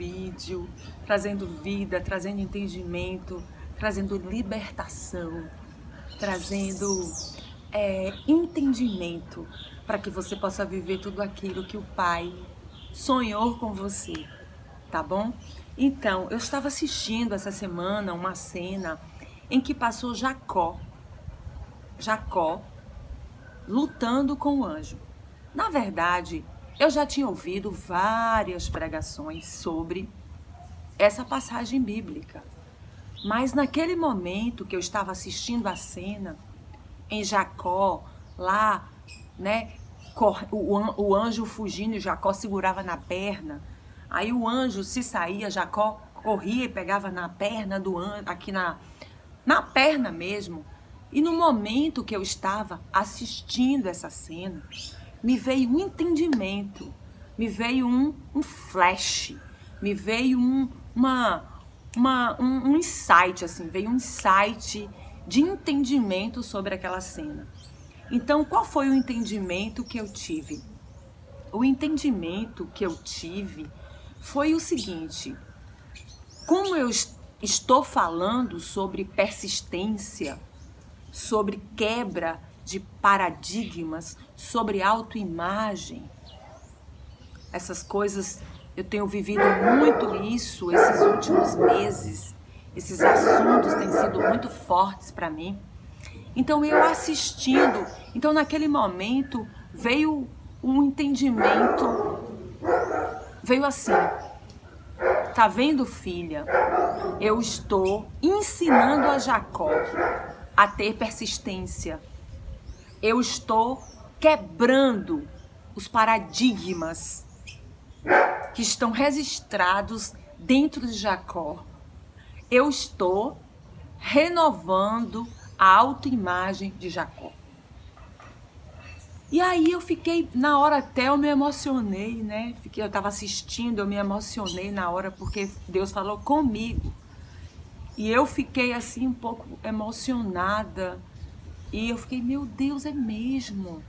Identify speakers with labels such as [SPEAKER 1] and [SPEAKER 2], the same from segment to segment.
[SPEAKER 1] vídeo, trazendo vida, trazendo entendimento, trazendo libertação, trazendo entendimento para que você possa viver tudo aquilo que o Pai sonhou com você, tá bom? Então, eu estava assistindo essa semana uma cena em que passou Jacó lutando com o anjo. Na verdade, eu já tinha ouvido várias pregações sobre essa passagem bíblica. Mas naquele momento que eu estava assistindo a cena, em Jacó, lá, né, o anjo fugindo e Jacó segurava na perna. Aí o anjo se saía, Jacó corria e pegava na perna do anjo, aqui na perna mesmo. E no momento que eu estava assistindo essa cena, me veio um entendimento, me veio um flash, me veio um insight, assim, veio um insight de entendimento sobre aquela cena. Então, qual foi o entendimento que eu tive? O entendimento que eu tive foi o seguinte: como eu estou falando sobre persistência, sobre quebra de paradigmas, sobre autoimagem, essas coisas, eu tenho vivido muito isso esses últimos meses, esses assuntos têm sido muito fortes para mim. Então eu assistindo, então naquele momento veio um entendimento, veio assim: tá vendo, filha? Eu estou ensinando a Jacó a ter persistência. Eu estou quebrando os paradigmas que estão registrados dentro de Jacó. Eu estou renovando a autoimagem de Jacó. E aí eu fiquei, na hora até eu me emocionei, né? Eu estava assistindo, eu me emocionei na hora porque Deus falou comigo. E eu fiquei assim um pouco emocionada. E eu fiquei, meu Deus, é mesmo.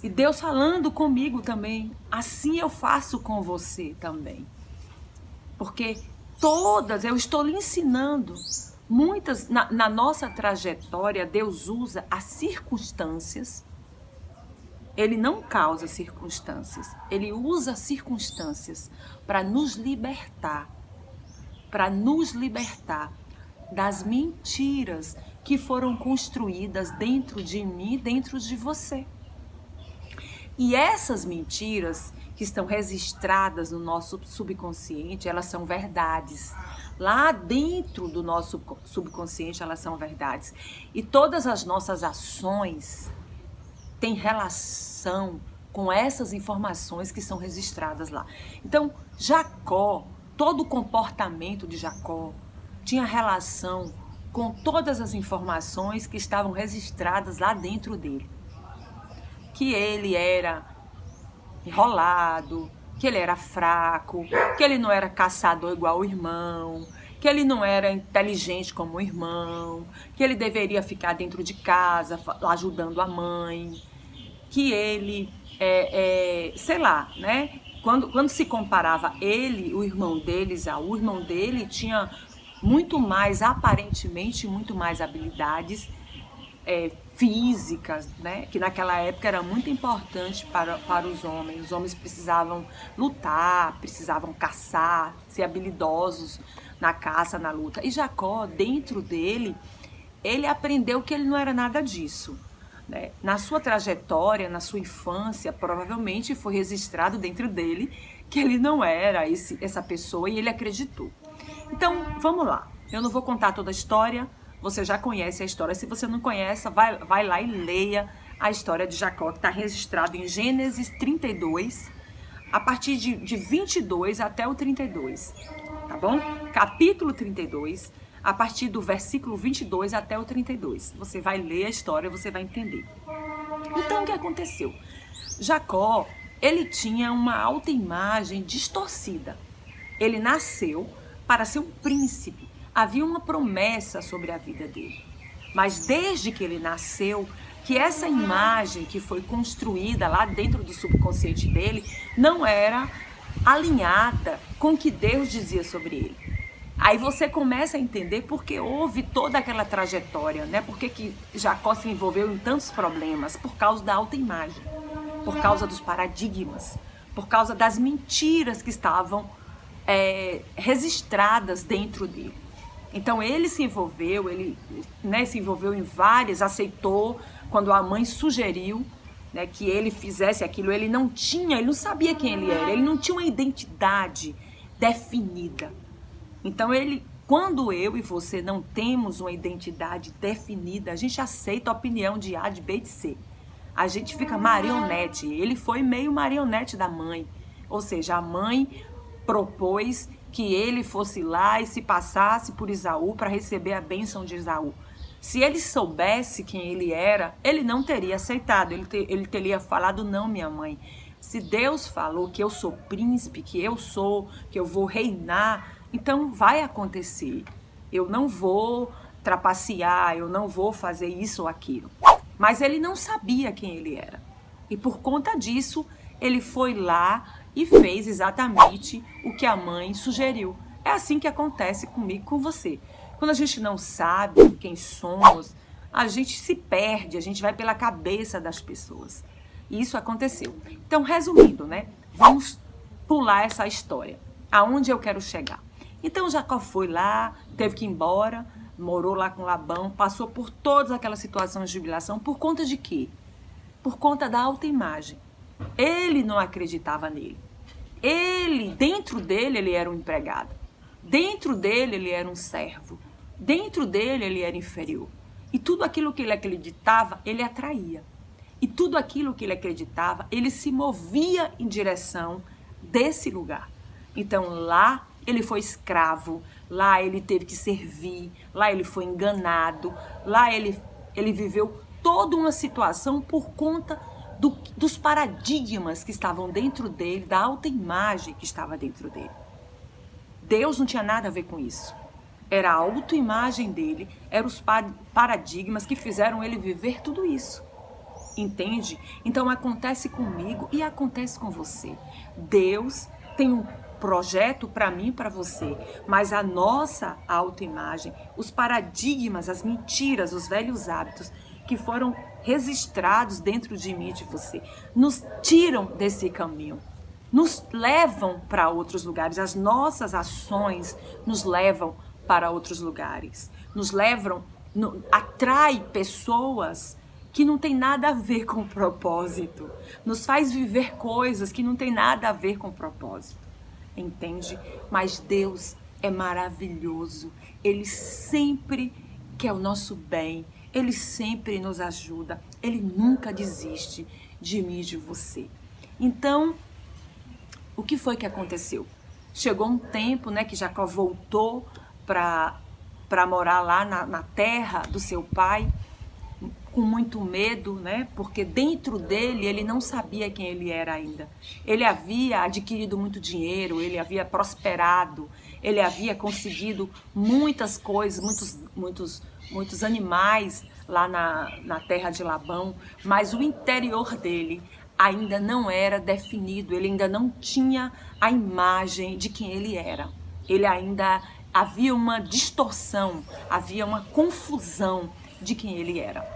[SPEAKER 1] E Deus falando comigo também, assim eu faço com você também. Porque eu estou lhe ensinando, muitas, na nossa trajetória, Deus usa as circunstâncias. Ele não causa circunstâncias, ele usa circunstâncias para nos libertar das mentiras que foram construídas dentro de mim, dentro de você. E essas mentiras que estão registradas no nosso subconsciente, elas são verdades. Lá dentro do nosso subconsciente, elas são verdades. E todas as nossas ações têm relação com essas informações que são registradas lá. Então, Jacó, todo o comportamento de Jacó tinha relação com todas as informações que estavam registradas lá dentro dele. Que ele era enrolado, que ele era fraco, que ele não era caçador igual o irmão, que ele não era inteligente como o irmão, que ele deveria ficar dentro de casa ajudando a mãe, que ele, sei lá, né? Quando se comparava ele, o irmão dele tinha muito mais, aparentemente, muito mais habilidades físicas, né? Que naquela época era muito importante para os homens. Os homens precisavam lutar, precisavam caçar, ser habilidosos na caça, na luta. E Jacó, dentro dele, ele aprendeu que ele não era nada disso. Né? Na sua trajetória, na sua infância, provavelmente foi registrado dentro dele que ele não era essa pessoa e ele acreditou. Então, vamos lá. Eu não vou contar toda a história, você já conhece a história. Se você não conhece, vai lá e leia a história de Jacó, que está registrado em Gênesis 32, a partir de 22 até o 32, tá bom? Capítulo 32, a partir do versículo 22 até o 32. Você vai ler a história, você vai entender. Então, o que aconteceu? Jacó, ele tinha uma autoimagem distorcida. Ele nasceu para ser um príncipe. Havia uma promessa sobre a vida dele. Mas desde que ele nasceu, que essa imagem que foi construída lá dentro do subconsciente dele não era alinhada com o que Deus dizia sobre ele. Aí você começa a entender porque houve toda aquela trajetória, né? Por que Jacó se envolveu em tantos problemas? Por causa da autoimagem, por causa dos paradigmas, por causa das mentiras que estavam registradas dentro dele. Então ele se envolveu, se envolveu em várias, aceitou quando a mãe sugeriu, né, que ele fizesse aquilo. Ele não sabia quem ele era, ele não tinha uma identidade definida. Então quando eu e você não temos uma identidade definida, a gente aceita a opinião de A, de B, de C. A gente fica marionete. Ele foi meio marionete da mãe. Ou seja, a mãe propôs que ele fosse lá e se passasse por Esaú para receber a bênção de Esaú. Se ele soubesse quem ele era, ele não teria aceitado. Ele teria falado, não, minha mãe. Se Deus falou que eu sou príncipe, que eu vou reinar, então vai acontecer. Eu não vou trapacear, eu não vou fazer isso ou aquilo. Mas ele não sabia quem ele era. E por conta disso, ele foi lá e fez exatamente o que a mãe sugeriu. É assim que acontece comigo e com você. Quando a gente não sabe quem somos, a gente se perde, a gente vai pela cabeça das pessoas. E isso aconteceu. Então, resumindo, né? Vamos pular essa história. Aonde eu quero chegar? Então, Jacó foi lá, teve que ir embora, morou lá com Labão, passou por todas aquelas situações de jubilação. Por conta de quê? Por conta da autoimagem. Ele não acreditava nele. Dentro dele, ele era um empregado. Dentro dele, ele era um servo. Dentro dele, ele era inferior. E tudo aquilo que ele acreditava, ele atraía. E tudo aquilo que ele acreditava, ele se movia em direção desse lugar. Então, lá ele foi escravo, lá ele teve que servir, lá ele foi enganado, lá ele viveu toda uma situação por conta dos paradigmas que estavam dentro dele, da autoimagem que estava dentro dele. Deus não tinha nada a ver com isso. Era a autoimagem dele, eram os paradigmas que fizeram ele viver tudo isso. Entende? Então acontece comigo e acontece com você. Deus tem um projeto para mim e para você, mas a nossa autoimagem, os paradigmas, as mentiras, os velhos hábitos que foram registrados dentro de mim e de você, nos tiram desse caminho, nos levam para outros lugares. As nossas ações nos levam para outros lugares, nos levam, atrai pessoas que não tem nada a ver com o propósito, nos faz viver coisas que não tem nada a ver com o propósito. Entende? Mas Deus é maravilhoso. Ele sempre quer o nosso bem. Ele sempre nos ajuda. Ele nunca desiste de mim e de você. Então, o que foi que aconteceu? Chegou um tempo, né, que Jacó voltou para morar lá na terra do seu pai, com muito medo, né? Porque dentro dele ele não sabia quem ele era ainda. Ele havia adquirido muito dinheiro, ele havia prosperado, ele havia conseguido muitas coisas, muitos animais lá na terra de Labão, mas o interior dele ainda não era definido, ele ainda não tinha a imagem de quem ele era. Ele ainda havia uma distorção, havia uma confusão de quem ele era.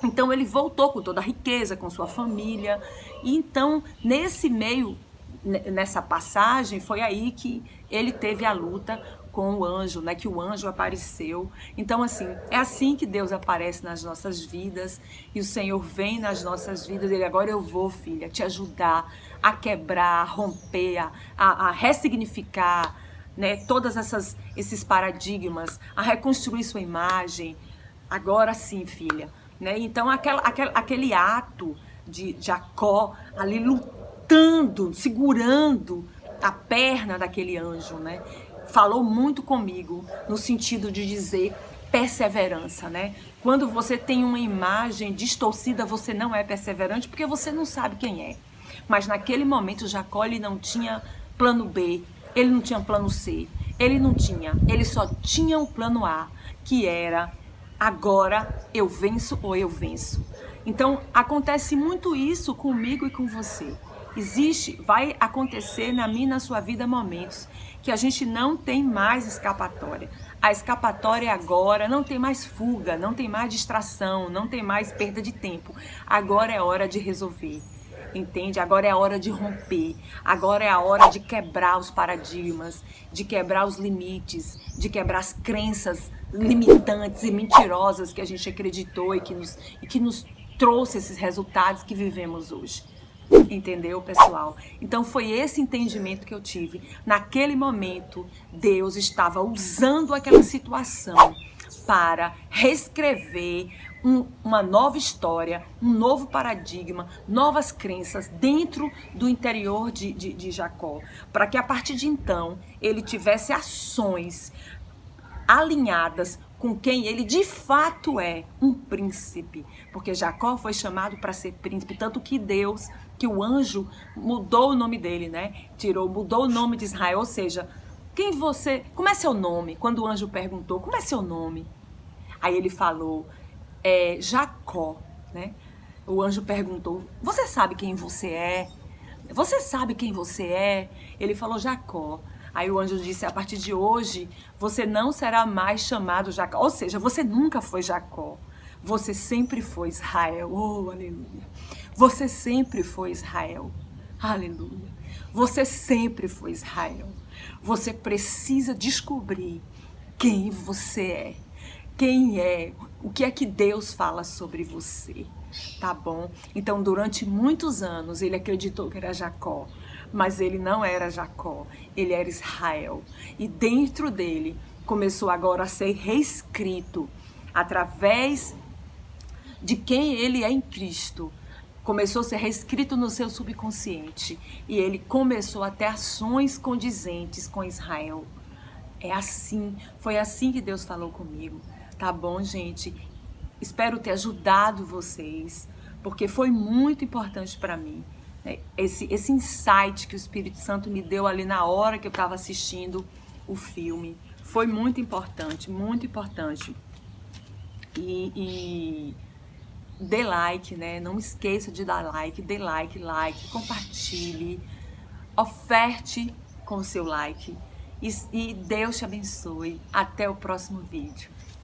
[SPEAKER 1] Então ele voltou com toda a riqueza, com sua família. E então, nesse meio, nessa passagem, foi aí que ele teve a luta com o anjo, né? Que o anjo apareceu. Então, assim, é assim que Deus aparece nas nossas vidas. E o Senhor vem nas nossas vidas. Ele, agora eu vou, filha, te ajudar a quebrar, a romper, a ressignificar, né? Todos esses paradigmas, a reconstruir sua imagem. Agora sim, filha. Né? Então, aquele ato de Jacó ali lutando, segurando a perna daquele anjo, né? Falou muito comigo no sentido de dizer perseverança, né? Quando você tem uma imagem distorcida, você não é perseverante porque você não sabe quem é. Mas naquele momento, Jacó ele não tinha plano B, ele não tinha plano C, ele só tinha um plano A, que era: agora eu venço ou eu venço. Então, acontece muito isso comigo e com você. Vai acontecer na minha e na sua vida momentos que a gente não tem mais escapatória. A escapatória é agora, não tem mais fuga, não tem mais distração, não tem mais perda de tempo. Agora é hora de resolver. Entende? Agora é a hora de romper, agora é a hora de quebrar os paradigmas, de quebrar os limites, de quebrar as crenças limitantes e mentirosas que a gente acreditou e que nos trouxe esses resultados que vivemos hoje. Entendeu, pessoal? Então foi esse entendimento que eu tive. Naquele momento, Deus estava usando aquela situação para reescrever uma nova história, um novo paradigma, novas crenças dentro do interior de Jacó, para que a partir de então ele tivesse ações alinhadas com quem ele de fato é, um príncipe, porque Jacó foi chamado para ser príncipe, tanto que Deus, que o anjo mudou o nome dele, né? Mudou o nome de Israel, ou seja, como é seu nome? Quando o anjo perguntou, como é seu nome? Aí ele falou, Jacó, né? O anjo perguntou, você sabe quem você é? Você sabe quem você é? Ele falou, Jacó. Aí o anjo disse, a partir de hoje, você não será mais chamado Jacó. Ou seja, você nunca foi Jacó. Você sempre foi Israel. Oh, aleluia. Você sempre foi Israel. Aleluia. Você sempre foi Israel. Você precisa descobrir quem você é. Quem é? O que é que Deus fala sobre você? Tá bom? Então, durante muitos anos, ele acreditou que era Jacó. Mas ele não era Jacó, ele era Israel. E dentro dele começou agora a ser reescrito através de quem ele é em Cristo. Começou a ser reescrito no seu subconsciente. E ele começou a ter ações condizentes com Israel. É assim, foi assim que Deus falou comigo. Tá bom, gente? Espero ter ajudado vocês, porque foi muito importante para mim. Esse insight que o Espírito Santo me deu ali na hora que eu estava assistindo o filme. Foi muito importante, muito importante. E dê like, né? Não esqueça de dar like, dê like, compartilhe, oferte com o seu like. E Deus te abençoe. Até o próximo vídeo.